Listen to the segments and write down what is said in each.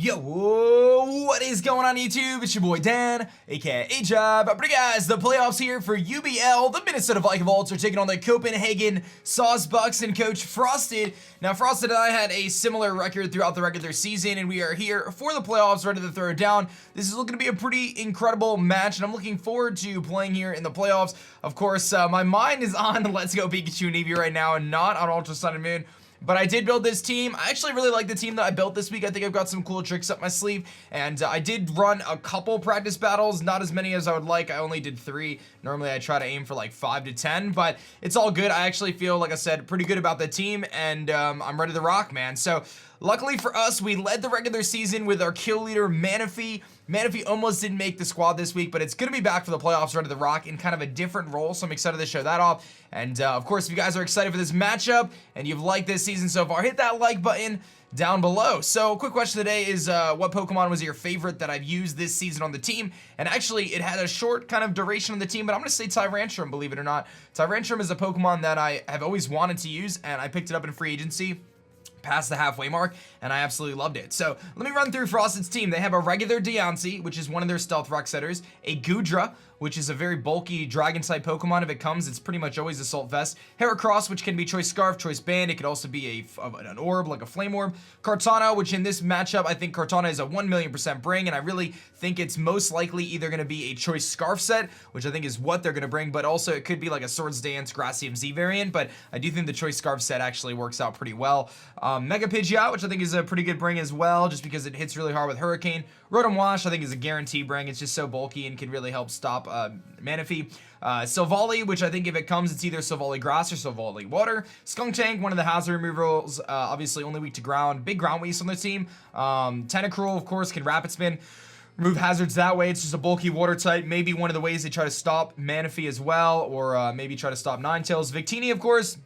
Yo, what is going on YouTube? It's your boy Dan, aka aDrive. But guys, the playoffs here for UBL. The Minnesota Vikavolts are taking on the Copenhagen Sawsbucks and Coach Frosted. Now, Frosted and I had a similar record throughout the regular season, and we are here for the playoffs, ready to throw it down. This is looking to be a pretty incredible match, and I'm looking forward to playing here in the playoffs. Of course, my mind is on Let's Go Pikachu and Eevee right now, and not on Ultra Sun and Moon. But I did build this team. I actually really like the team that I built this week. I think I've got some cool tricks up my sleeve. And I did run a couple practice battles, not as many as I would like. I only did 3. Normally I try to aim for like 5 to 10, but it's all good. I actually feel, like I said, pretty good about the team, and I'm ready to rock, man. So luckily for us, we led the regular season with our kill leader, Manaphy. Manaphy almost didn't make the squad this week, but it's going to be back for the playoffs, ready to rock in kind of a different role, so I'm excited to show that off. And of course, if you guys are excited for this matchup and you've liked this season so far, hit that like button down below. So quick question today is what Pokemon was your favorite that I've used this season on the team? And actually, it had a short kind of duration on the team, but I'm going to say Tyrantrum, believe it or not. Tyrantrum is a Pokemon that I have always wanted to use, and I picked it up in free agency past the halfway mark, and I absolutely loved it. So let me run through Frosted's team. They have a regular Deontay, which is one of their stealth rock setters, a Goodra, which is a very bulky dragon type Pokemon. If it comes, it's pretty much always Assault Vest. Heracross, which can be Choice Scarf, Choice Band. It could also be an orb, like a Flame Orb. Kartana, which in this matchup, I think Kartana is a 1,000,000% bring, and I really think it's most likely either going to be a Choice Scarf set, which I think is what they're going to bring, but also it could be like a Swords Dance Gracium Z variant, but I do think the Choice Scarf set actually works out pretty well. Mega Pidgeot, which I think is a pretty good bring as well, just because it hits really hard with Hurricane. Rotom Wash, I think, is a guaranteed bring. It's just so bulky and can really help stop Manaphy. Silvally, which I think if it comes, it's either Silvally Grass or Silvally Water. Skuntank, one of the hazard removals, obviously only weak to ground. Big ground waste on the team. Tentacruel, of course, can Rapid Spin. Remove hazards that way. It's just a bulky water type. Maybe one of the ways they try to stop Manaphy as well, or maybe try to stop Ninetales. Victini, of course,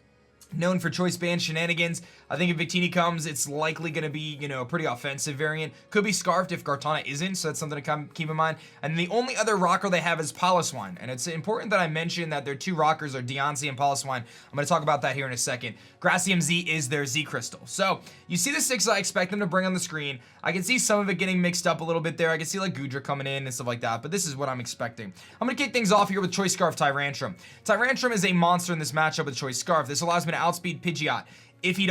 known for Choice Band shenanigans. I think if Victini comes, it's likely going to be, you know, a pretty offensive variant. Could be Scarfed if Kartana isn't, so that's something to keep in mind. And the only other rocker they have is Piloswine. And it's important that I mention that their 2 rockers are Deontay and Piloswine. I'm going to talk about that here in a second. Gracium Z is their Z Crystal. So, you see the 6 I expect them to bring on the screen. I can see some of it getting mixed up a little bit there. I can see like Goodra coming in and stuff like that, but this is what I'm expecting. I'm going to kick things off here with Choice Scarf Tyrantrum. Tyrantrum is a monster in this matchup with Choice Scarf. This allows me to outspeed Pidgeot. If she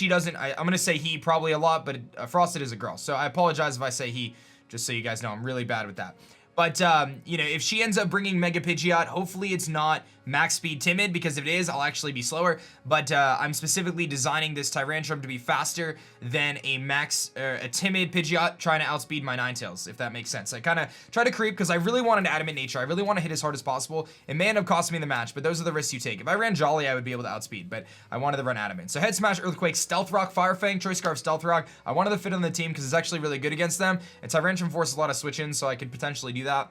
doesn't, I'm going to say he probably a lot, but Frosted is a girl. So I apologize if I say he, just so you guys know, I'm really bad with that. But, you know, if she ends up bringing Mega Pidgeot, hopefully it's not max speed timid, because if it is, I'll actually be slower. But I'm specifically designing this Tyrantrum to be faster than a timid Pidgeot trying to outspeed my Ninetales, if that makes sense. I kind of try to creep because I really want an adamant nature. I really want to hit as hard as possible. It may end up costing me the match, but those are the risks you take. If I ran Jolly, I would be able to outspeed, but I wanted to run adamant. So Head Smash, Earthquake, Stealth Rock, Fire Fang, Choice Scarf, Stealth Rock. I wanted to fit on the team because it's actually really good against them. And Tyrantrum forces a lot of switch-ins, so I could potentially do that.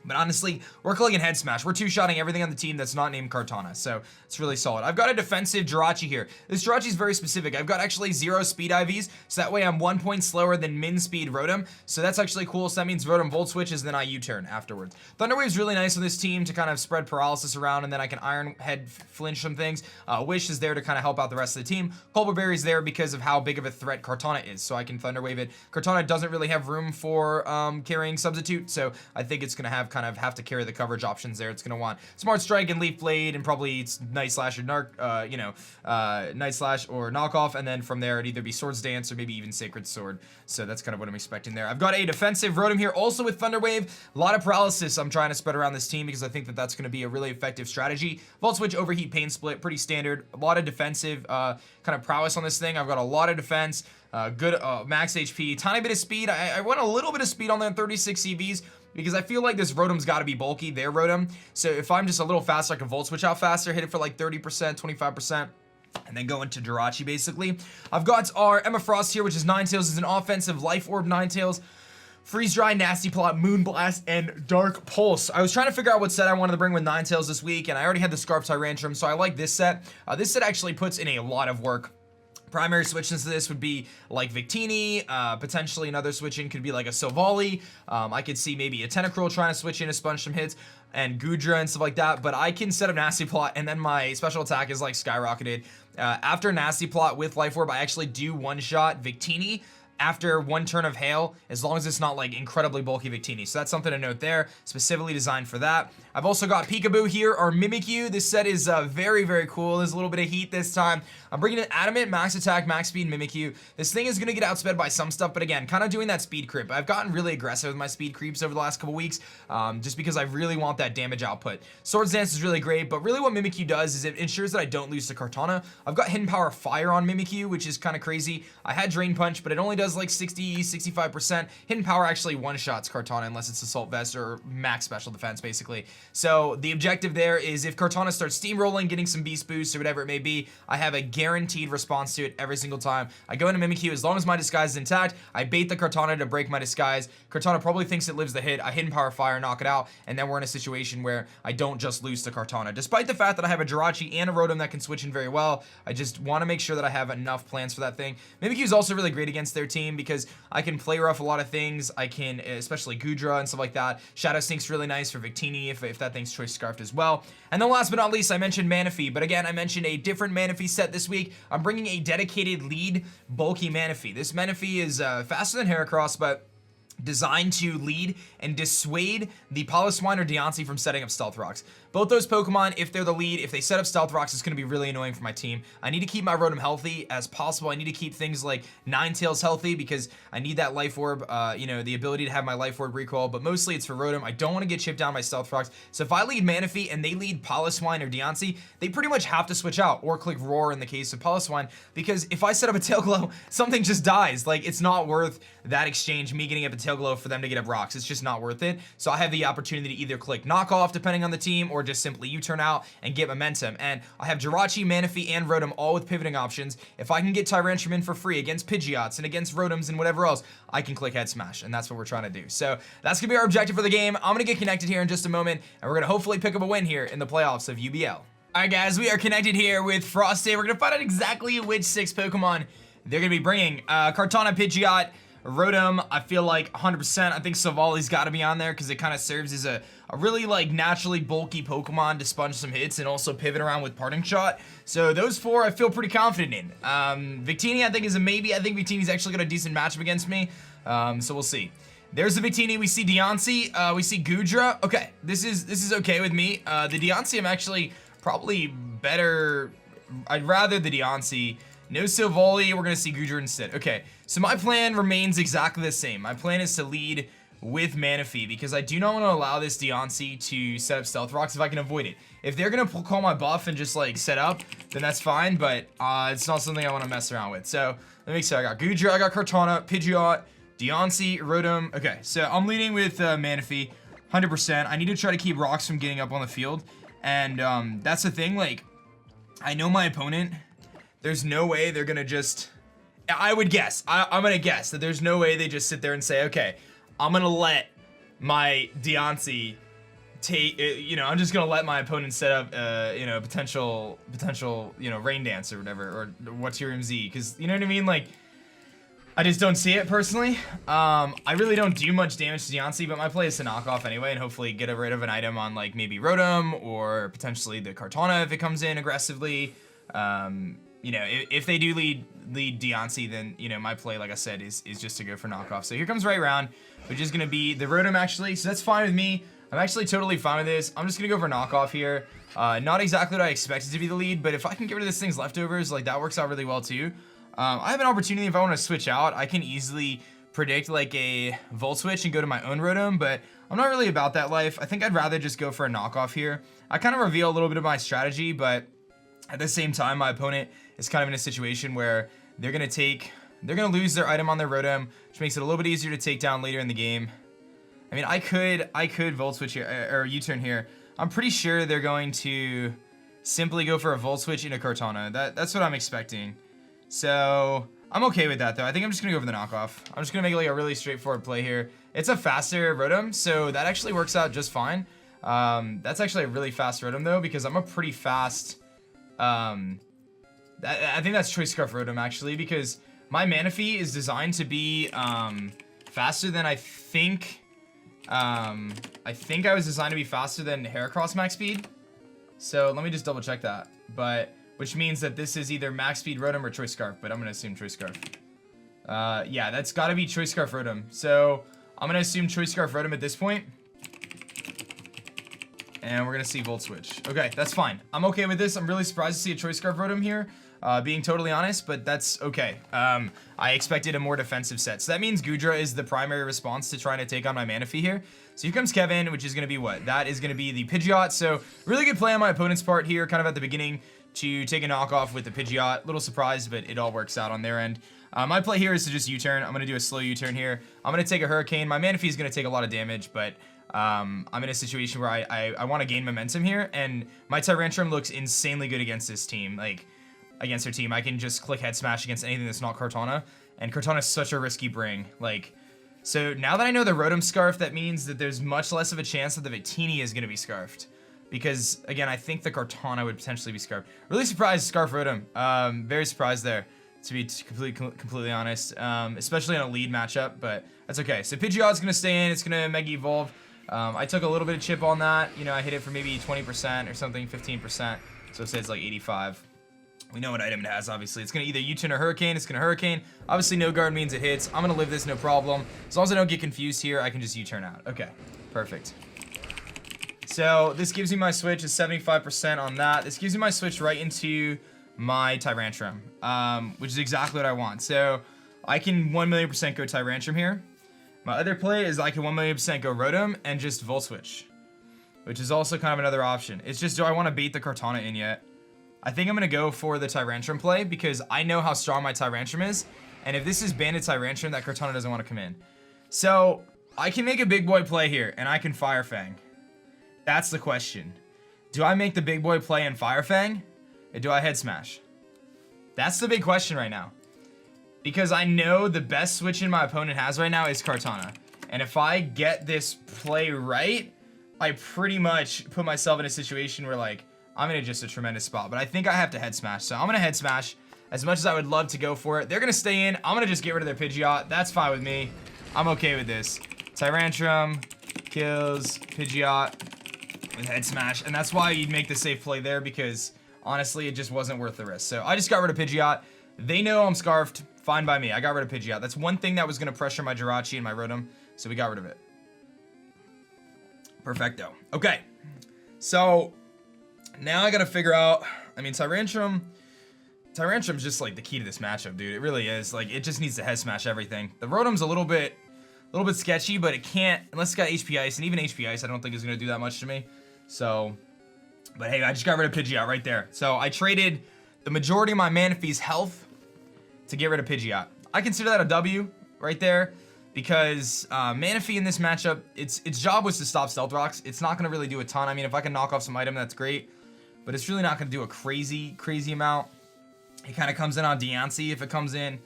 But honestly, we're clicking Head Smash. We're two-shotting everything on the team that's not named Kartana, so it's really solid. I've got a defensive Jirachi here. This Jirachi is very specific. I've got actually 0 speed IVs, so that way I'm 1 point slower than min speed Rotom, so that's actually cool. So that means Rotom Volt switches, then I U-turn afterwards. Thunder Wave's really nice on this team to kind of spread paralysis around, and then I can Iron Head flinch some things. Wish is there to kind of help out the rest of the team. Colbur Berry's there because of how big of a threat Kartana is, so I can Thunder Wave it. Kartana doesn't really have room for carrying Substitute, so I think it's going to have to carry the coverage options there. It's going to want Smart Strike and Leaf Blade, and probably it's Night Slash or Night Slash or Knockoff, and then from there it'd either be Swords Dance or maybe even Sacred Sword. So that's kind of what I'm expecting there. I've got a defensive Rotom here, also with Thunder Wave. A lot of paralysis I'm trying to spread around this team because I think that that's going to be a really effective strategy. Volt Switch, Overheat, Pain Split, pretty standard. A lot of defensive kind of prowess on this thing. I've got a lot of defense, good max HP, tiny bit of speed. I want a little bit of speed on there, 36 CVs. Because I feel like this Rotom's got to be bulky, their Rotom. So if I'm just a little faster, I can Volt Switch out faster, hit it for like 30%, 25%, and then go into Jirachi, basically. I've got our Emma Frost here, which is Ninetales. It's an offensive Life Orb Ninetales. Freeze Dry, Nasty Plot, Moonblast, and Dark Pulse. I was trying to figure out what set I wanted to bring with Ninetales this week, and I already had the Scarf Tyrantrum, so I like this set. This set actually puts in a lot of work. Primary switch-ins to this would be like Victini, potentially another switch-in could be like a Silvally. I could see maybe a Tentacruel trying to switch in to sponge some hits, and Goodra and stuff like that, but I can set up Nasty Plot, and then my special attack is like skyrocketed. After Nasty Plot with Life Orb, I actually do one-shot Victini, after one turn of Hail, as long as it's not like incredibly bulky Victini. So that's something to note there, specifically designed for that. I've also got Peekaboo here, or Mimikyu. This set is very, very cool. There's a little bit of heat this time. I'm bringing an Adamant, Max Attack, Max Speed Mimikyu. This thing is going to get outsped by some stuff, but again, kind of doing that speed creep. I've gotten really aggressive with my speed creeps over the last couple weeks, just because I really want that damage output. Swords Dance is really great, but really what Mimikyu does is it ensures that I don't lose to Kartana. I've got Hidden Power Fire on Mimikyu, which is kind of crazy. I had Drain Punch, but it only does like 65%. Hidden Power actually one-shots Kartana unless it's Assault Vest or max special defense, basically. So the objective there is if Kartana starts steamrolling, getting some beast boosts or whatever it may be, I have a guaranteed response to it every single time. I go into Mimikyu, as long as my disguise is intact, I bait the Kartana to break my disguise. Kartana probably thinks it lives the hit. I Hidden Power Fire, knock it out, and then we're in a situation where I don't just lose to Kartana. Despite the fact that I have a Jirachi and a Rotom that can switch in very well, I just want to make sure that I have enough plans for that thing. Mimikyu is also really great against their team because I can play rough a lot of things. I can, especially Goodra and stuff like that. Shadow Stink's really nice for Victini if that thing's Choice Scarfed as well. And then last but not least, I mentioned Manaphy, but again, I mentioned a different Manaphy set this week. I'm bringing a dedicated lead bulky Manaphy. This Manaphy is faster than Heracross, but designed to lead and dissuade the Poliwhirl or Deontay from setting up Stealth Rocks. Both those Pokemon, if they're the lead, if they set up Stealth Rocks, it's going to be really annoying for my team. I need to keep my Rotom healthy as possible. I need to keep things like Ninetales healthy because I need that Life Orb, the ability to have my Life Orb recoil, but mostly it's for Rotom. I don't want to get chipped down by Stealth Rocks. So if I lead Manaphy and they lead Poliwhirl or Deontay, they pretty much have to switch out or click Roar in the case of Poliwhirl, because if I set up a Tail Glow, something just dies. Like, it's not worth that exchange, me getting up a Tail Glow for them to get up rocks. It's just not worth it. So I have the opportunity to either click Knockoff depending on the team or just simply U-turn out and get momentum. And I have Jirachi, Manaphy, and Rotom all with pivoting options. If I can get Tyrantrum for free against Pidgeots and against Rotoms and whatever else, I can click Head Smash, and that's what we're trying to do. So that's gonna be our objective for the game. I'm gonna get connected here in just a moment, and we're gonna hopefully pick up a win here in the playoffs of UBL. Alright guys, we are connected here with Frosty. We're gonna find out exactly which 6 Pokemon they're gonna be bringing. Kartana, Pidgeot, Rotom, I feel like 100%. I think Savali's got to be on there because it kind of serves as a really like naturally bulky Pokemon to sponge some hits and also pivot around with Parting Shot. So those 4 I feel pretty confident in. Victini I think is a maybe. I think Victini's actually got a decent matchup against me. So we'll see. There's the Victini. We see Deontay. We see Goodra. Okay, this is okay with me. The Deontay I'm actually probably better. I'd rather the Deontay. No Silvally, we're gonna see Goodra instead. Okay, so my plan remains exactly the same. My plan is to lead with Manaphy because I do not want to allow this Deontay to set up Stealth Rocks if I can avoid it. If they're gonna call my buff and just like set up, then that's fine, but it's not something I want to mess around with. So let me make sure I got Goodra, I got Kartana, Pidgeot, Deontay, Rotom. Okay, so I'm leading with Manaphy, 100%. I need to try to keep rocks from getting up on the field, and that's the thing. Like, I know my opponent. There's no way they're gonna just, I would guess, I'm gonna guess that there's no way they just sit there and say, okay, I'm gonna let my Deontay take, I'm just gonna let my opponent set up, potential, Rain Dance or whatever, or what's your MZ, because, you know what I mean, like, I just don't see it personally. I really don't do much damage to Deontay, but my play is to knock off anyway and hopefully get rid of an item on, like, maybe Rotom or potentially the Kartana if it comes in aggressively. If they do lead Deontay, then, my play, like I said, is just to go for knockoff. So here comes right round, which is going to be the Rotom, actually. So that's fine with me. I'm actually totally fine with this. I'm just going to go for knockoff here. Not exactly what I expected to be the lead, but if I can get rid of this thing's leftovers, like, that works out really well, too. I have an opportunity if I want to switch out. I can easily predict, like, a Volt Switch and go to my own Rotom, but I'm not really about that life. I think I'd rather just go for a knockoff here. I kind of reveal a little bit of my strategy, but at the same time, my opponent is kind of in a situation where they're gonna lose their item on their Rotom, which makes it a little bit easier to take down later in the game. I mean, I could Volt Switch here, or U-turn here. I'm pretty sure they're going to simply go for a Volt Switch into Kartana. That's what I'm expecting. So I'm okay with that, though. I think I'm just gonna go for the knockoff. I'm just gonna make like a really straightforward play here. It's a faster Rotom, so that actually works out just fine. That's actually a really fast Rotom, though, because I'm a pretty fast. I think that's Choice Scarf Rotom, actually, because my Manaphy is designed to be faster than I think I was designed to be faster than Heracross max speed. So let me just double check that. But which means that this is either max speed Rotom or Choice Scarf, but I'm gonna assume Choice Scarf. Yeah, that's got to be Choice Scarf Rotom. So I'm going to assume Choice Scarf Rotom at this point. And we're going to see Volt Switch. Okay, that's fine. I'm okay with this. I'm really surprised to see a Choice Scarf Rotom here, being totally honest, but that's okay. I expected a more defensive set. So that means Goodra is the primary response to trying to take on my Manaphy here. So here comes Kevin, which is going to be what? That is going to be the Pidgeot. So really good play on my opponent's part here, kind of at the beginning, to take a knockoff with the Pidgeot. Little surprise, but it all works out on their end. My play here is to just U-turn. I'm going to do a slow U-turn here. I'm going to take a Hurricane. My Manaphy is going to take a lot of damage, but I'm in a situation where I want to gain momentum here, and my Tyrantrum looks insanely good against this team. Like, against their team, I can just click Head Smash against anything that's not Kartana, and Kartana is such a risky bring. Like, so now that I know the Rotom Scarf, that means that there's much less of a chance that the Victini is going to be Scarfed. Because, again, I think the Kartana would potentially be Scarfed. Really surprised Scarf Rotom. Very surprised there, to be completely honest. Especially on a lead matchup, but that's okay. So Pidgeot's going to stay in. It's going to Mega Evolve. I took a little bit of chip on that. You know, I hit it for maybe 20% or something, 15%. So it says like 85. We know what item it has, obviously. It's going to either U-turn or Hurricane. It's going to Hurricane. Obviously, no guard means it hits. I'm going to live this, no problem. As long as I don't get confused here, I can just U-turn out. Okay, perfect. So this gives me my switch is 75% on that. This gives me my switch right into my Tyrantrum, which is exactly what I want. So I can 1,000,000% go Tyrantrum here. My other play is I can 1,000,000% go Rotom and just Volt Switch, which is also kind of another option. It's just, do I want to bait the Kartana in yet? I think I'm going to go for the Tyrantrum play because I know how strong my Tyrantrum is, and if this is Banded Tyrantrum, that Kartana doesn't want to come in. So I can make a big boy play here, and I can Fire Fang. That's the question. Do I make the big boy play and Fire Fang, or do I Head Smash? That's the big question right now. Because I know the best switch in my opponent has right now is Kartana. And if I get this play right, I pretty much put myself in a situation where, like, I'm in just a tremendous spot. But I think I have to Head Smash. So I'm going to Head Smash. As much as I would love to go for it, they're going to stay in. I'm going to just get rid of their Pidgeot. That's fine with me. I'm okay with this. Tyrantrum kills Pidgeot with Head Smash. And that's why you'd make the safe play there, because honestly, it just wasn't worth the risk. So I just got rid of Pidgeot. They know I'm Scarfed. Fine by me. I got rid of Pidgeot. That's one thing that was going to pressure my Jirachi and my Rotom, so we got rid of it. Perfecto. Okay. So now I got to figure out, I mean, Tyrantrum's just like the key to this matchup, dude. It really is. Like, it just needs to Head Smash everything. The Rotom's a little bit sketchy, but it can't, unless it's got HP Ice, and even HP Ice I don't think is going to do that much to me. So, but hey, I just got rid of Pidgeot right there. So I traded the majority of my Manaphy's health to get rid of Pidgeot. I consider that a W right there, because Manaphy in this matchup, its job was to stop Stealth Rocks. It's not going to really do a ton. I mean, if I can knock off some item, that's great, but it's really not going to do a crazy amount. It kind of comes in on Deontay if it comes in,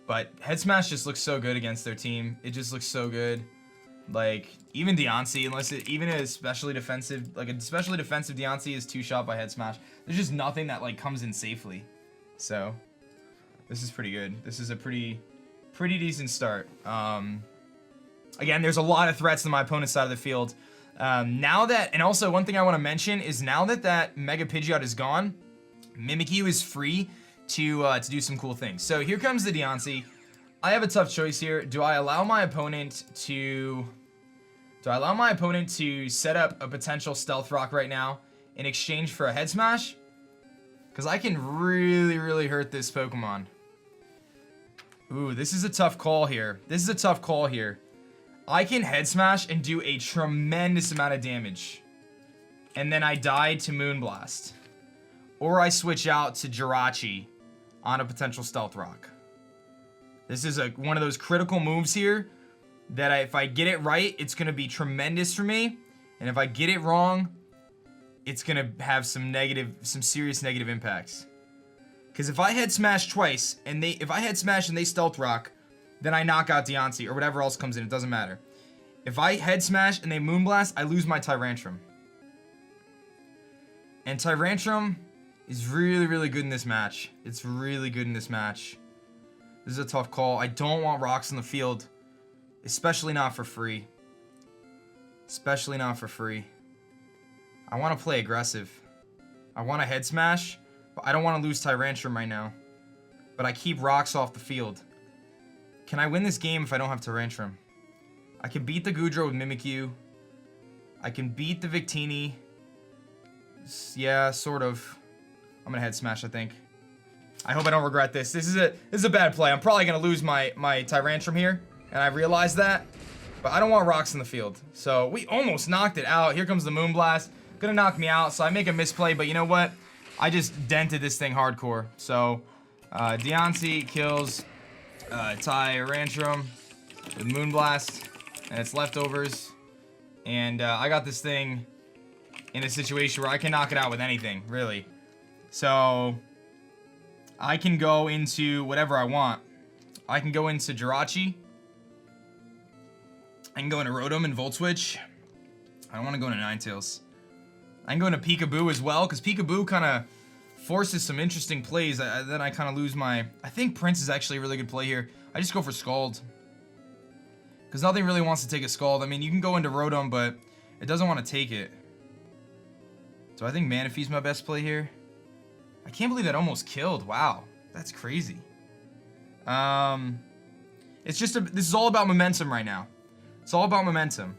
but Head Smash just looks so good against their team. It just looks so good. Like, even Deontay, even a especially defensive Deontay is 2-shot by Head Smash. There's just nothing that, like, comes in safely. So this is pretty good. This is a pretty decent start. Again, there's a lot of threats on my opponent's side of the field. Now that, and also one thing I want to mention is now that Mega Pidgeot is gone, Mimikyu is free to do some cool things. So here comes the Deontay. I have a tough choice here. Do I allow my opponent to set up a potential Stealth Rock right now in exchange for a Head Smash? Because I can really hurt this Pokemon. Ooh, this is a tough call here. I can Head Smash and do a tremendous amount of damage. And then I die to Moonblast. Or I switch out to Jirachi on a potential Stealth Rock. This is one of those critical moves here that if I get it right, it's going to be tremendous for me. And if I get it wrong, it's going to have some serious negative impacts. Because if I Head Smash twice, and they Stealth Rock, then I knock out Deontay, or whatever else comes in, it doesn't matter. If I Head Smash and they Moonblast, I lose my Tyrantrum. And Tyrantrum is really good in this match. It's really good in this match. This is a tough call. I don't want rocks in the field, especially not for free. I want to play aggressive. I want to Head Smash, but I don't want to lose Tyrantrum right now. But I keep rocks off the field. Can I win this game if I don't have Tyrantrum? I can beat the Goodra with Mimikyu. I can beat the Victini. Yeah, sort of. I'm gonna head smash, I think. I hope I don't regret this. This is a bad play. I'm probably gonna lose my Tyrantrum here, and I realize that. But I don't want rocks in the field. So we almost knocked it out. Here comes the Moonblast. Gonna knock me out, so I make a misplay, but you know what? I just dented this thing hardcore. So Deontay kills Tyrantrum with Moonblast, and it's leftovers. And I got this thing in a situation where I can knock it out with anything, really. So I can go into whatever I want. I can go into Jirachi. I can go into Rotom and Volt Switch. I don't want to go into Ninetales. I can go into Peekaboo as well, because Peekaboo kind of forces some interesting plays. Then I kind of lose my... I think Prince is actually a really good play here. I just go for Scald. Because nothing really wants to take a Scald. I mean, you can go into Rotom, but it doesn't want to take it. So I think Manaphy's my best play here. I can't believe that almost killed. Wow. That's crazy. It's just this is all about momentum right now. It's all about momentum.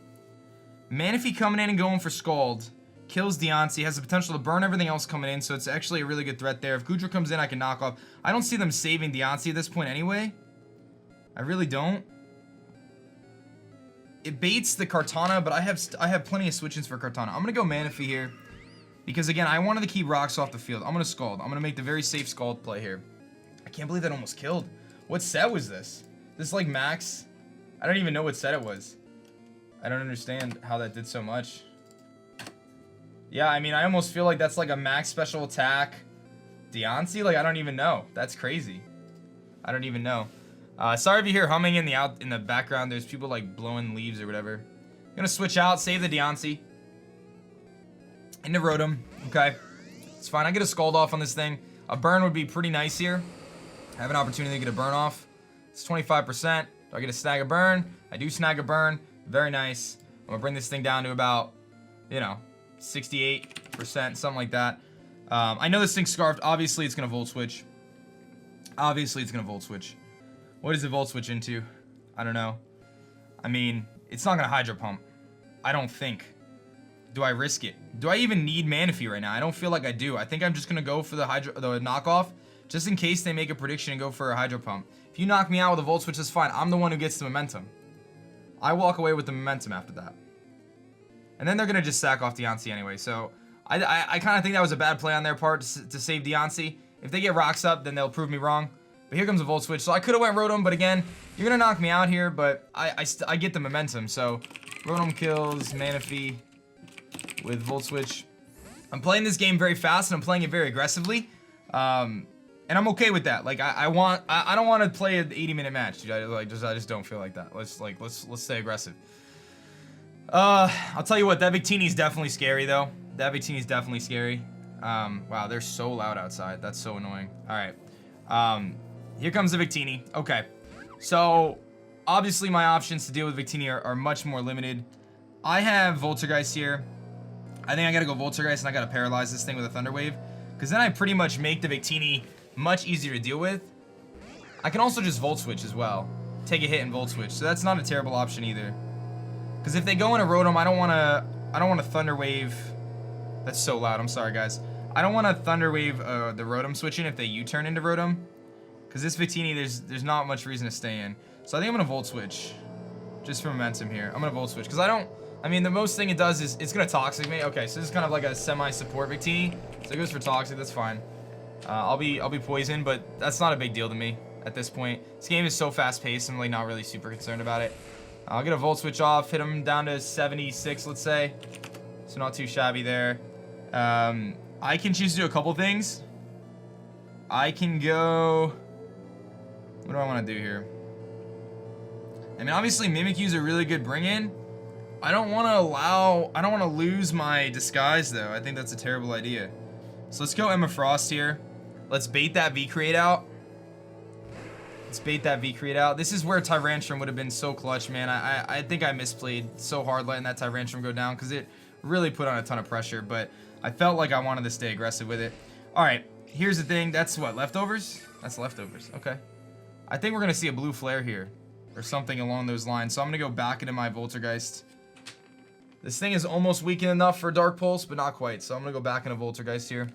Manaphy coming in and going for Scald. Kills Deontay. Has the potential to burn everything else coming in, so it's actually a really good threat there. If Goodra comes in, I can knock off. I don't see them saving Deontay at this point anyway. I really don't. It baits the Kartana, but I have plenty of switch-ins for Kartana. I'm going to go Manaphy here. Because, again, I wanted to keep rocks off the field. I'm going to Scald. I'm going to make the very safe Scald play here. I can't believe that almost killed. What set was this? This is like max? I don't even know what set it was. I don't understand how that did so much. Yeah, I mean, I almost feel like that's like a max special attack Deontay. Like, I don't even know. That's crazy. I don't even know. Sorry if you hear humming in the background. There's people like blowing leaves or whatever. I'm gonna switch out, save the Deontay. Into Rotom. Okay. It's fine. I get a Scald off on this thing. A burn would be pretty nice here. I have an opportunity to get a burn off. It's 25%. Do I get a snag a burn? I do snag a burn. Very nice. I'm gonna bring this thing down to about, you know, 68%, something like that. I know this thing's scarfed. Obviously, it's gonna Volt Switch. Obviously, it's gonna Volt Switch. What does it Volt Switch into? I don't know. I mean, it's not gonna Hydro Pump. I don't think. Do I risk it? Do I even need Manaphy right now? I don't feel like I do. I think I'm just gonna go for the knockoff, just in case they make a prediction and go for a Hydro Pump. If you knock me out with a Volt Switch, that's fine. I'm the one who gets the momentum. I walk away with the momentum after that. And then they're gonna just sack off Deontay anyway. So I kind of think that was a bad play on their part to save Deontay. If they get rocks up, then they'll prove me wrong. But here comes a Volt Switch. So I could have went Rotom, but again, you're gonna knock me out here. But I get the momentum. So Rotom kills Manaphy with Volt Switch. I'm playing this game very fast and I'm playing it very aggressively. And I'm okay with that. Like I don't want to play an 80-minute match, dude. I just don't feel like that. Let's stay aggressive. I'll tell you what, that Victini is definitely scary though. That Victini is definitely scary. Wow, they're so loud outside. That's so annoying. All right. Here comes the Victini. Okay. So obviously my options to deal with Victini are much more limited. I have Voltergeist here. I think I gotta go Voltergeist and I gotta paralyze this thing with a Thunder Wave. Because then I pretty much make the Victini much easier to deal with. I can also just Volt Switch as well. Take a hit and Volt Switch. So that's not a terrible option either. Because if they go into Rotom, I don't want to Thunder Wave. That's so loud. I'm sorry, guys. I don't want to Thunder Wave the Rotom switch in if they U-turn into Rotom. Because this Victini, there's not much reason to stay in. So I think I'm going to Volt Switch. Just for momentum here. I'm going to Volt Switch. Because I mean, the most thing it does is it's going to Toxic me. Okay, so this is kind of like a semi-support Victini. So it goes for Toxic. That's fine. I'll be poisoned, but that's not a big deal to me at this point. This game is so fast-paced. I'm like not really super concerned about it. I'll get a Volt Switch off, hit him down to 76, let's say. So not too shabby there. I can choose to do a couple things. I can go... What do I want to do here? I mean, obviously Mimikyu's a really good bring-in. I don't want to lose my Disguise, though. I think that's a terrible idea. So let's go Emma Frost here. Let's bait that V-Create out. Let's bait that V-Create out. This is where Tyrantrum would have been so clutch, man. I think I misplayed so hard letting that Tyrantrum go down because it really put on a ton of pressure, but I felt like I wanted to stay aggressive with it. All right, here's the thing. That's what, leftovers? That's leftovers. Okay. I think we're going to see a blue flare here. or something along those lines. So I'm gonna go back into my Voltergeist. This thing is almost weakened enough for Dark Pulse, but not quite. So I'm gonna go back into Voltergeist here.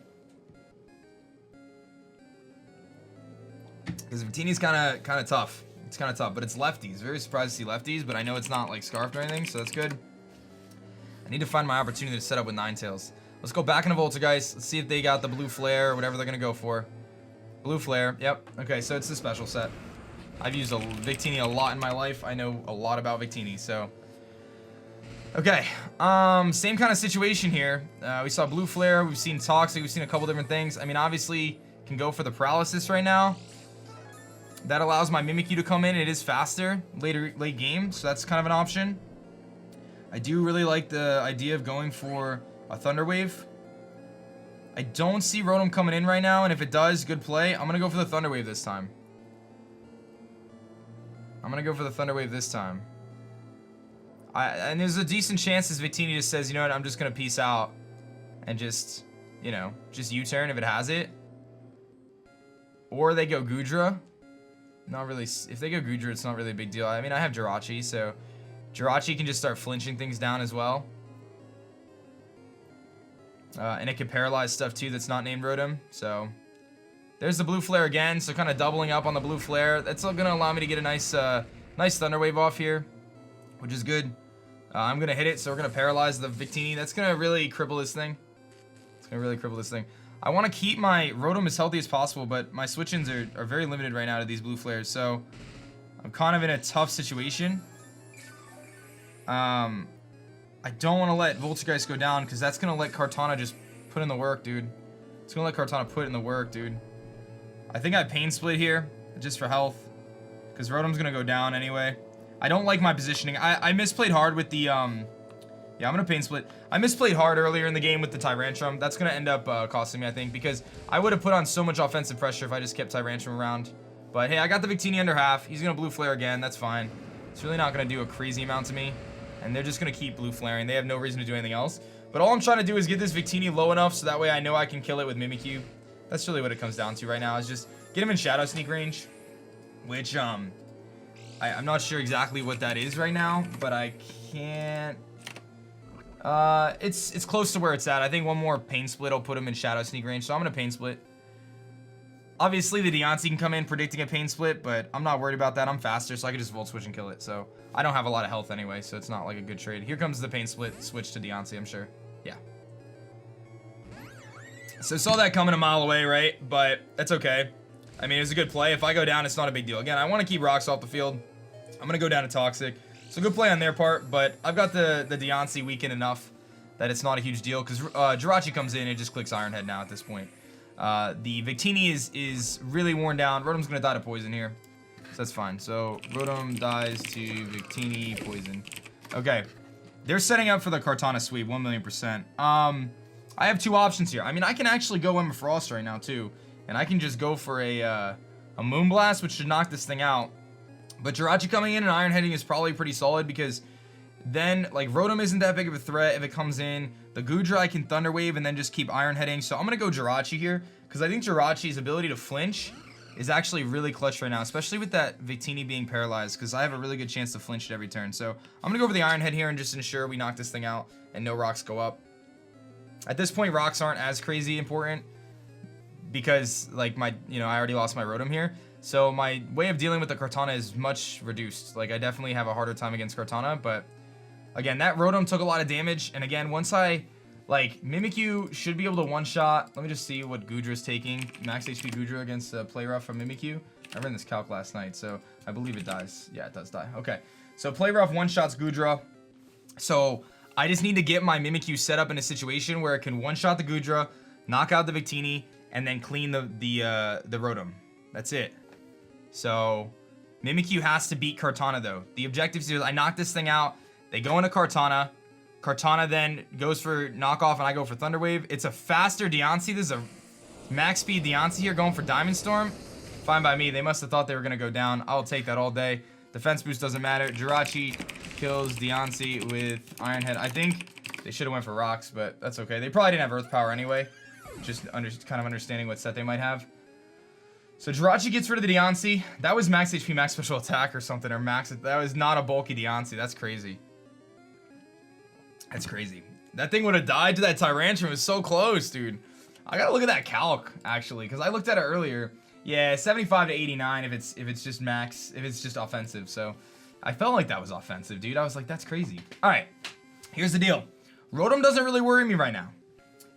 Because Victini's kind of tough. It's kind of tough, but it's lefties. Very surprised to see lefties, but I know it's not like scarfed or anything, so that's good. I need to find my opportunity to set up with Ninetales. Let's go back into Voltergeist. Let's see if they got the blue flare or whatever they're gonna go for. Blue flare. Yep. Okay, so it's the special set. I've used a Victini a lot in my life. I know a lot about Victini, so. Okay. Same kind of situation here. We saw blue flare. We've seen toxic. We've seen a couple different things. I mean, obviously, can go for the paralysis right now. That allows my Mimikyu to come in. It is faster late game, so that's kind of an option. I do really like the idea of going for a Thunder Wave. I don't see Rotom coming in right now, and if it does, good play. I'm gonna go for the Thunder Wave this time. And there's a decent chance this Victini just says, you know what, I'm just gonna peace out and just, you know, just U-turn if it has it. Or they go Goodra. Not really. If they go Goodra, it's not really a big deal. I mean, I have Jirachi, so Jirachi can just start flinching things down as well. And it can paralyze stuff too that's not named Rotom. So there's the blue flare again. So kind of doubling up on the blue flare. That's going to allow me to get a nice Thunder Wave off here, which is good. I'm going to hit it, so we're going to paralyze the Victini. That's going to really cripple this thing. I want to keep my Rotom as healthy as possible, but my switch-ins are very limited right now to these blue flares, so I'm kind of in a tough situation. I don't want to let Voltergeist go down, because that's going to let Kartana just put in the work, dude. It's going to let Kartana put in the work, dude. I think I Pain Split here, just for health, because Rotom's going to go down anyway. I don't like my positioning. I misplayed hard with the, yeah, I'm going to Pain Split. I misplayed hard earlier in the game with the Tyrantrum. That's going to end up costing me, I think, because I would have put on so much offensive pressure if I just kept Tyrantrum around. But hey, I got the Victini under half. He's going to blue flare again. That's fine. It's really not going to do a crazy amount to me. And they're just going to keep blue flaring. They have no reason to do anything else. But all I'm trying to do is get this Victini low enough so that way I know I can kill it with Mimikyu. That's really what it comes down to right now, is just get him in Shadow Sneak range. Which, I'm not sure exactly what that is right now, but I can't... it's close to where it's at. I think one more Pain Split will put him in Shadow Sneak range, so I'm gonna Pain Split. Obviously, the Deontay can come in predicting a Pain Split, but I'm not worried about that. I'm faster, so I can just Volt Switch and kill it. So I don't have a lot of health anyway, so it's not like a good trade. Here comes the Pain Split switch to Deontay, I'm sure. Yeah. So saw that coming a mile away, right? But that's okay. I mean, it was a good play. If I go down, it's not a big deal. Again, I want to keep rocks off the field. I'm gonna go down to Toxic. So good play on their part, but I've got the Deontay weakened enough that it's not a huge deal, because Jirachi comes in and just clicks Iron Head now at this point. The Victini is really worn down. Rotom's going to die to poison here, so that's fine. So Rotom dies to Victini poison. Okay, they're setting up for the Kartana sweep, 1,000,000%. I have two options here. I mean, I can actually go Emma Frost right now too, and I can just go for a Moonblast, which should knock this thing out. But Jirachi coming in and Iron Heading is probably pretty solid, because then, like, Rotom isn't that big of a threat if it comes in. The Goodra I can Thunder Wave and then just keep Iron Heading. So I'm going to go Jirachi here, because I think Jirachi's ability to flinch is actually really clutch right now, especially with that Victini being paralyzed, because I have a really good chance to flinch at every turn. So I'm going to go for the Iron Head here and just ensure we knock this thing out and no rocks go up. At this point, rocks aren't as crazy important, because, like, I already lost my Rotom here. So my way of dealing with the Kartana is much reduced. Like, I definitely have a harder time against Kartana, but again, that Rotom took a lot of damage. And again, once Mimikyu should be able to one-shot. Let me just see what Goodra's taking. Max HP Goodra against Play Rough from Mimikyu. I ran this calc last night, so I believe it dies. Yeah, it does die. Okay, so Play Rough one-shots Goodra. So I just need to get my Mimikyu set up in a situation where it can one-shot the Goodra, knock out the Victini, and then clean the Rotom. That's it. So Mimikyu has to beat Kartana, though. The objective is I knock this thing out. They go into Kartana. Kartana then goes for knockoff, and I go for Thunder Wave. It's a faster Deontay. This is a max speed Deontay here going for Diamond Storm. Fine by me. They must have thought they were going to go down. I'll take that all day. Defense boost doesn't matter. Jirachi kills Deontay with Iron Head. I think they should have went for rocks, but that's okay. They probably didn't have Earth Power anyway. Just kind of understanding what set they might have. So Jirachi gets rid of the Deontay. That was max HP, max special attack or something, or max. That was not a bulky Deontay. That's crazy. That's crazy. That thing would have died to that Tyrantrum. It was so close, dude. I gotta look at that calc actually, because I looked at it earlier. Yeah, 75 to 89 if it's just max, if it's just offensive. So I felt like that was offensive, dude. I was like, that's crazy. All right, here's the deal. Rotom doesn't really worry me right now.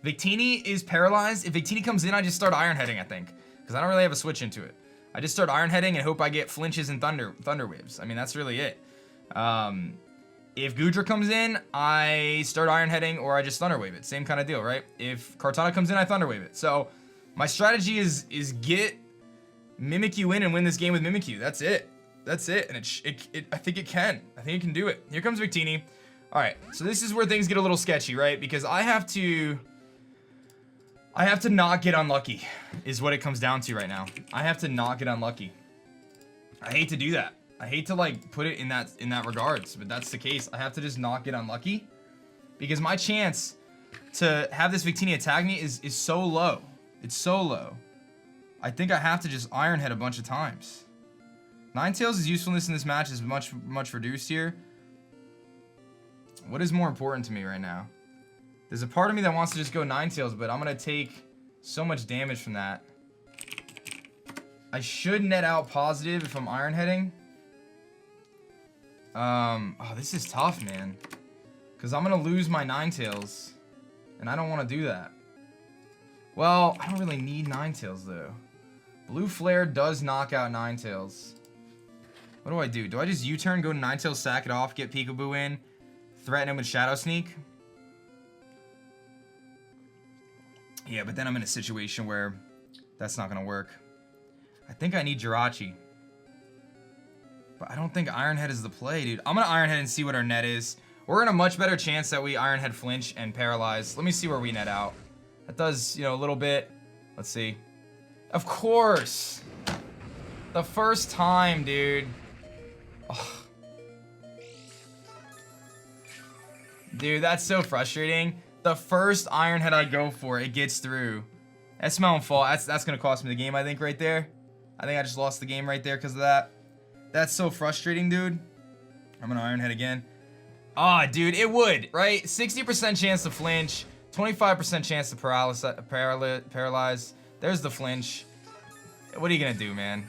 Victini is paralyzed. If Victini comes in, I just start Iron Heading, I think. Because I don't really have a switch into it. I just start Iron Heading and hope I get flinches and thunder waves. I mean, that's really it. If Goodra comes in, I start Iron Heading or I just Thunder Wave it. Same kind of deal, right? If Kartana comes in, I Thunder Wave it. So my strategy is get Mimikyu in and win this game with Mimikyu. That's it. That's it. And I think it can. I think it can do it. Here comes Victini. All right. So this is where things get a little sketchy, right? Because I have to not get unlucky is what it comes down to right now. I have to not get unlucky. I hate to do that. I hate to like put it in that regards, but that's the case. I have to just not get unlucky because my chance to have this Victini attack me is so low. It's so low. I think I have to just Iron Head a bunch of times. Ninetales' usefulness in this match is much reduced here. What is more important to me right now? There's a part of me that wants to just go Ninetales, but I'm gonna take so much damage from that. I should net out positive if I'm Iron Heading. Oh, this is tough, man. Because I'm gonna lose my Ninetales, and I don't want to do that. Well, I don't really need Ninetales though. Blue Flare does knock out Ninetales. What do? Do I just U-turn, go to Ninetales, sack it off, get Peekaboo in, threaten him with Shadow Sneak? Yeah, but then I'm in a situation where that's not gonna work. I think I need Jirachi. But I don't think Iron Head is the play, dude. I'm gonna Iron Head and see what our net is. We're in a much better chance that we Iron Head flinch and paralyze. Let me see where we net out. That does, you know, a little bit. Let's see. Of course. The first time, dude. Oh. Dude, that's so frustrating. The first Iron Head I go for, it gets through. That's my own fault. That's gonna cost me the game, I think, right there. I think I just lost the game right there because of that. That's so frustrating, dude. I'm gonna Iron Head again. Ah, dude, it would, right? 60% chance to flinch, 25% chance to paralyze. There's the flinch. What are you gonna do, man?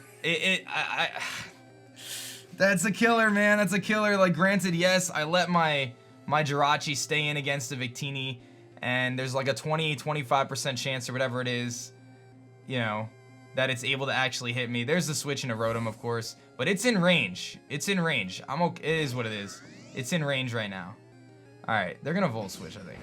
That's a killer, man. That's a killer. Like, granted, yes, I let my Jirachi stay in against the Victini, and there's like a 20-25% chance or whatever it is, you know, that it's able to actually hit me. There's the switch into Rotom, of course, but it's in range. It's in range. I'm okay. It is what it is. It's in range right now. All right, they're gonna Volt Switch, I think.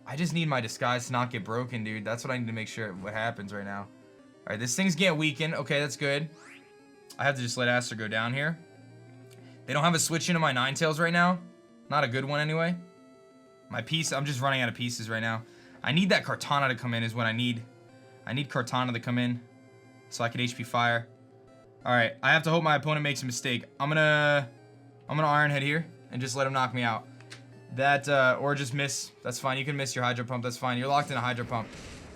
I just need my disguise to not get broken, dude. That's what I need to make sure what happens right now. All right, this thing's getting weakened. Okay, that's good. I have to just let Aster go down here. They don't have a switch into my Ninetales right now. Not a good one anyway. My piece, I'm just running out of pieces right now. I need that Kartana to come in is what I need. I need Kartana to come in so I can HP fire. All right, I have to hope my opponent makes a mistake. I'm gonna Iron Head here and just let him knock me out. That, or just miss. That's fine. You can miss your Hydro Pump. That's fine. You're locked in a Hydro Pump.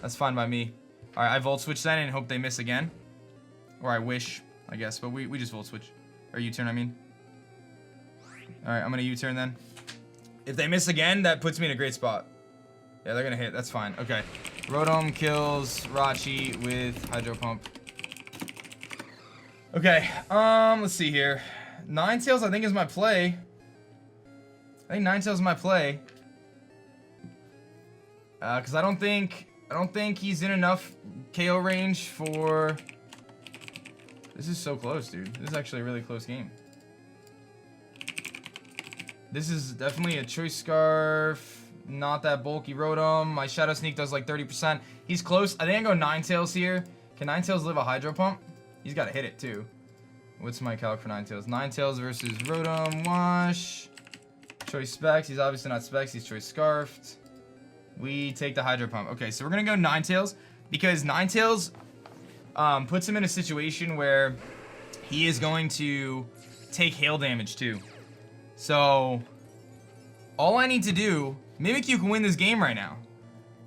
That's fine by me. All right, I Volt Switch then and hope they miss again. Or I wish, I guess. But we just Volt Switch. Or U-turn, I mean. All right, I'm gonna U-turn then. If they miss again, that puts me in a great spot. Yeah, they're gonna hit. That's fine. Okay. Rotom kills Rachi with Hydro Pump. Okay. Let's see here. Ninetales, I think, is my play. I think Ninetales is my play. Because I don't think he's in enough KO range for. This is so close, dude. This is actually a really close game. This is definitely a Choice Scarf. Not that bulky Rotom. My Shadow Sneak does like 30%. He's close. I think I go Ninetales here. Can Ninetales live a Hydro Pump? He's got to hit it too. What's my calc for Ninetales? Ninetales versus Rotom. Wash. Choice Specs. He's obviously not Specs. He's Choice Scarfed. We take the Hydro Pump. Okay, so we're going to go Ninetales because Ninetales puts him in a situation where he is going to take hail damage too. So all I need to do, Mimikyu can win this game right now.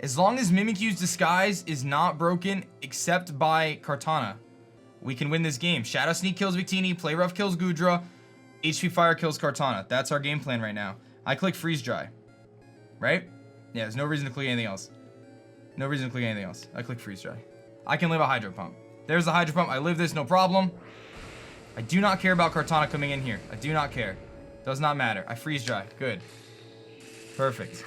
As long as Mimikyu's disguise is not broken except by Kartana, we can win this game. Shadow Sneak kills Victini, Play Rough kills Goodra, HP Fire kills Kartana. That's our game plan right now. I click Freeze Dry. Right? Yeah, there's no reason to click anything else. No reason to click anything else. I click Freeze Dry. I can live a Hydro Pump. There's the Hydro Pump. I live this, no problem. I do not care about Kartana coming in here. I do not care. Does not matter. I Freeze Dry. Good. Perfect.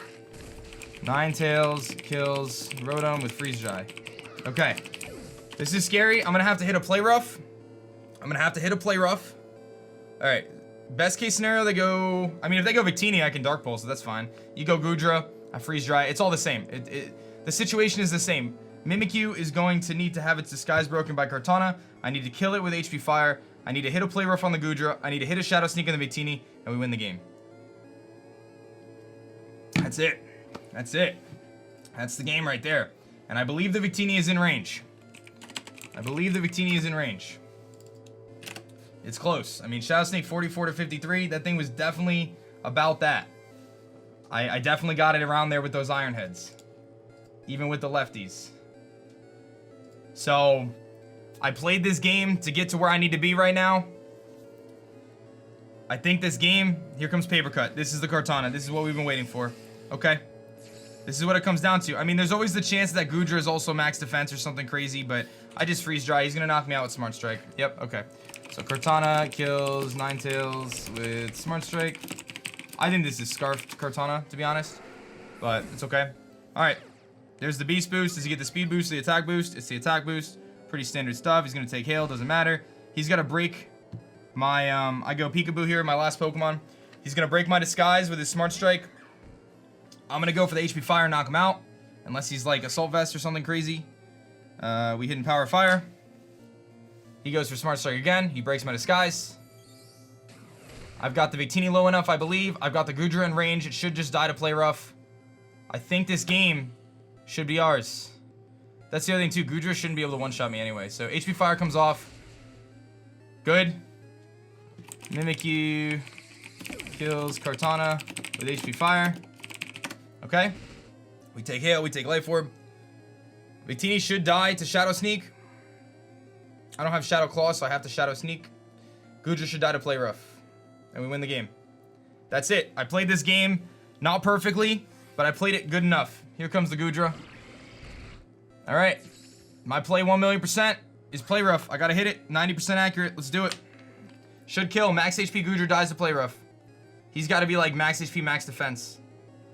Ninetales kills Rotom with Freeze Dry. Okay. This is scary. I'm going to have to hit a Play Rough. Alright. Best case scenario, they go... I mean, if they go Victini, I can Dark Pulse, so that's fine. You go Goodra, I Freeze Dry. It's all the same. The situation is the same. Mimikyu is going to need to have its disguise broken by Kartana. I need to kill it with HP Fire. I need to hit a Play Rough on the Goodra. I need to hit a Shadow Sneak on the Victini, and we win the game. That's it. That's it. That's the game right there. And I believe the Victini is in range. It's close. I mean, Shadow Sneak 44 to 53. That thing was definitely about that. I definitely got it around there with those Iron Heads. Even with the lefties. So, I played this game to get to where I need to be right now. I think this game... Here comes Paper Cut. This is the Kartana. This is what we've been waiting for. Okay. This is what it comes down to. I mean, there's always the chance that Goodra is also max defense or something crazy, but I just Freeze Dry. He's going to knock me out with Smart Strike. Yep, okay. So Kartana kills Ninetales with Smart Strike. I think this is Scarfed Kartana, to be honest, but it's okay. All right. There's the Beast Boost. Does he get the Speed Boost, the Attack Boost? It's the Attack Boost. Pretty standard stuff. He's going to take Hail. Doesn't matter. He's got to break my... I go Peekaboo here, my last Pokemon. He's going to break my Disguise with his Smart Strike. I'm going to go for the HP Fire, knock him out. Unless he's like Assault Vest or something crazy. We hit in Power Fire. He goes for Smart Strike again. He breaks my Disguise. I've got the Victini low enough, I believe. I've got the Goodra in range. It should just die to Play Rough. I think this game should be ours. That's the other thing too. Goodra shouldn't be able to one-shot me anyway. So HP Fire comes off. Good. Mimikyu kills Kartana with HP Fire. Okay. We take Hail. We take Life Orb. Victini should die to Shadow Sneak. I don't have Shadow Claw, so I have to Shadow Sneak. Goodra should die to Play Rough. And we win the game. That's it. I played this game not perfectly, but I played it good enough. Here comes the Goodra. Alright. My play 1,000,000% is Play Rough. I gotta hit it. 90% accurate. Let's do it. Should kill. Max HP Goodra dies to Play Rough. He's gotta be like max HP, max defense.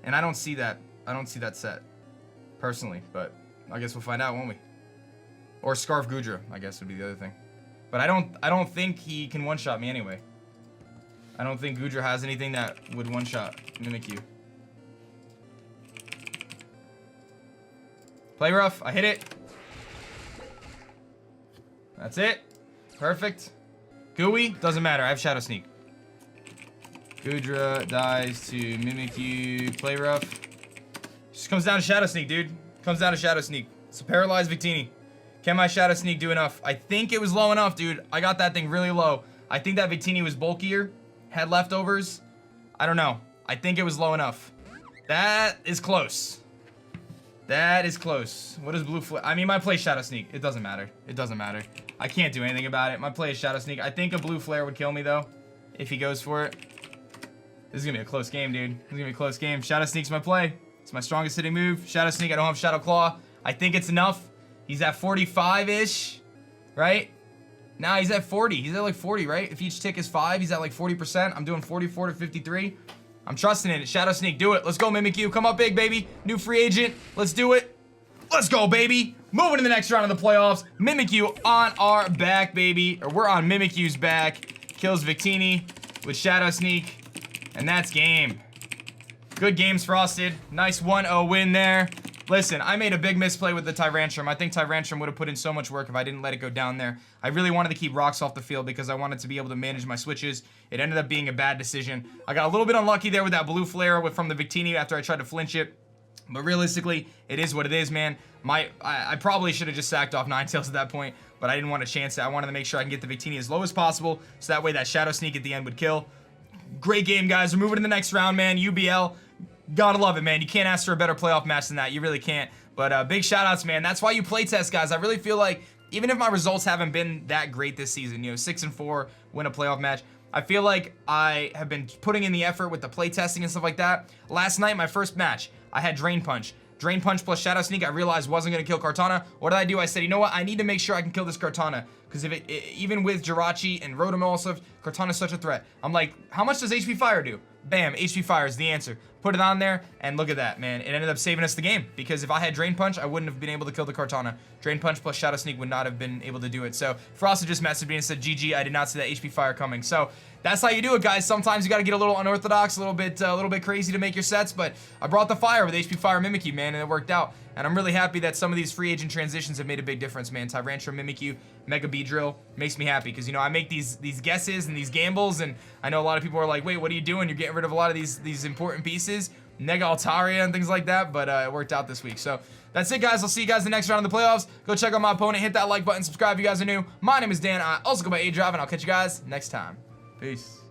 And I don't see that. I don't see that set. Personally. But I guess we'll find out, won't we? Or Scarf Goodra, I guess would be the other thing. But I don't think he can one-shot me anyway. I don't think Goodra has anything that would one-shot Mimikyu. Play Rough, I hit it. That's it. Perfect. Gooey, doesn't matter, I have Shadow Sneak. Goodra dies to Mimikyu, Play Rough. Just comes down to Shadow Sneak, dude. Comes down to Shadow Sneak. It's a paralyzed Victini. Can my Shadow Sneak do enough? I think it was low enough, dude. I got that thing really low. I think that Victini was bulkier, had leftovers. I don't know. I think it was low enough. That is close. That is close. What is Blue Flare? I mean, my play is Shadow Sneak. It doesn't matter. It doesn't matter. I can't do anything about it. My play is Shadow Sneak. I think a Blue Flare would kill me, though, if he goes for it. This is going to be a close game, dude. This is going to be a close game. Shadow Sneak's my play. It's my strongest hitting move. Shadow Sneak, I don't have Shadow Claw. I think it's enough. He's at 45-ish, right? Nah, he's at 40. He's at like 40, right? If each tick is 5, he's at like 40%. I'm doing 44 to 53. I'm trusting in it. Shadow Sneak, do it. Let's go, Mimikyu. Come up big, baby. New free agent. Let's do it. Let's go, baby. Moving to the next round of the playoffs. Mimikyu on our back, baby. Or we're on Mimikyu's back. Kills Victini with Shadow Sneak. And that's game. Good games, Frosted. Nice 1-0 win there. Listen, I made a big misplay with the Tyrantrum. I think Tyrantrum would have put in so much work if I didn't let it go down there. I really wanted to keep rocks off the field because I wanted to be able to manage my switches. It ended up being a bad decision. I got a little bit unlucky there with that Blue Flare from the Victini after I tried to flinch it. But realistically, it is what it is, man. I probably should have just sacked off Ninetales at that point, but I didn't want to chance it. I wanted to make sure I can get the Victini as low as possible, so that way that Shadow Sneak at the end would kill. Great game, guys. We're moving to the next round, man. UBL. Gotta love it, man. You can't ask for a better playoff match than that. You really can't. But big shout outs, man. That's why you playtest, guys. I really feel like even if my results haven't been that great this season, 6-4, win a playoff match, I feel like I have been putting in the effort with the playtesting and stuff like that. Last night, my first match, I had Drain Punch. Drain Punch plus Shadow Sneak, I realized wasn't going to kill Kartana. What did I do? I said, you know what? I need to make sure I can kill this Kartana. Because even with Jirachi and Rotom stuff, Kartana's such a threat. I'm like, how much does HP Fire do? Bam, HP Fire is the answer. Put it on there, and look at that, man. It ended up saving us the game. Because if I had Drain Punch, I wouldn't have been able to kill the Kartana. Drain Punch plus Shadow Sneak would not have been able to do it. So, Frosted just messaged me and said, GG, I did not see that HP Fire coming. So, that's how you do it, guys. Sometimes you got to get a little unorthodox, a little bit crazy to make your sets, but I brought the fire with HP Fire Mimikyu, man, and it worked out. And I'm really happy that some of these free agent transitions have made a big difference, man. Tyrantrum, Mimikyu, Mega Beedrill makes me happy because, I make these guesses and these gambles, and I know a lot of people are like, wait, what are you doing? You're getting rid of a lot of these important pieces, Nega Altaria and things like that, but it worked out this week. So that's it, guys. I'll see you guys in the next round of the playoffs. Go check out my opponent. Hit that like button. Subscribe if you guys are new. My name is Dan. I also go by aDrive, and I'll catch you guys next time. Peace.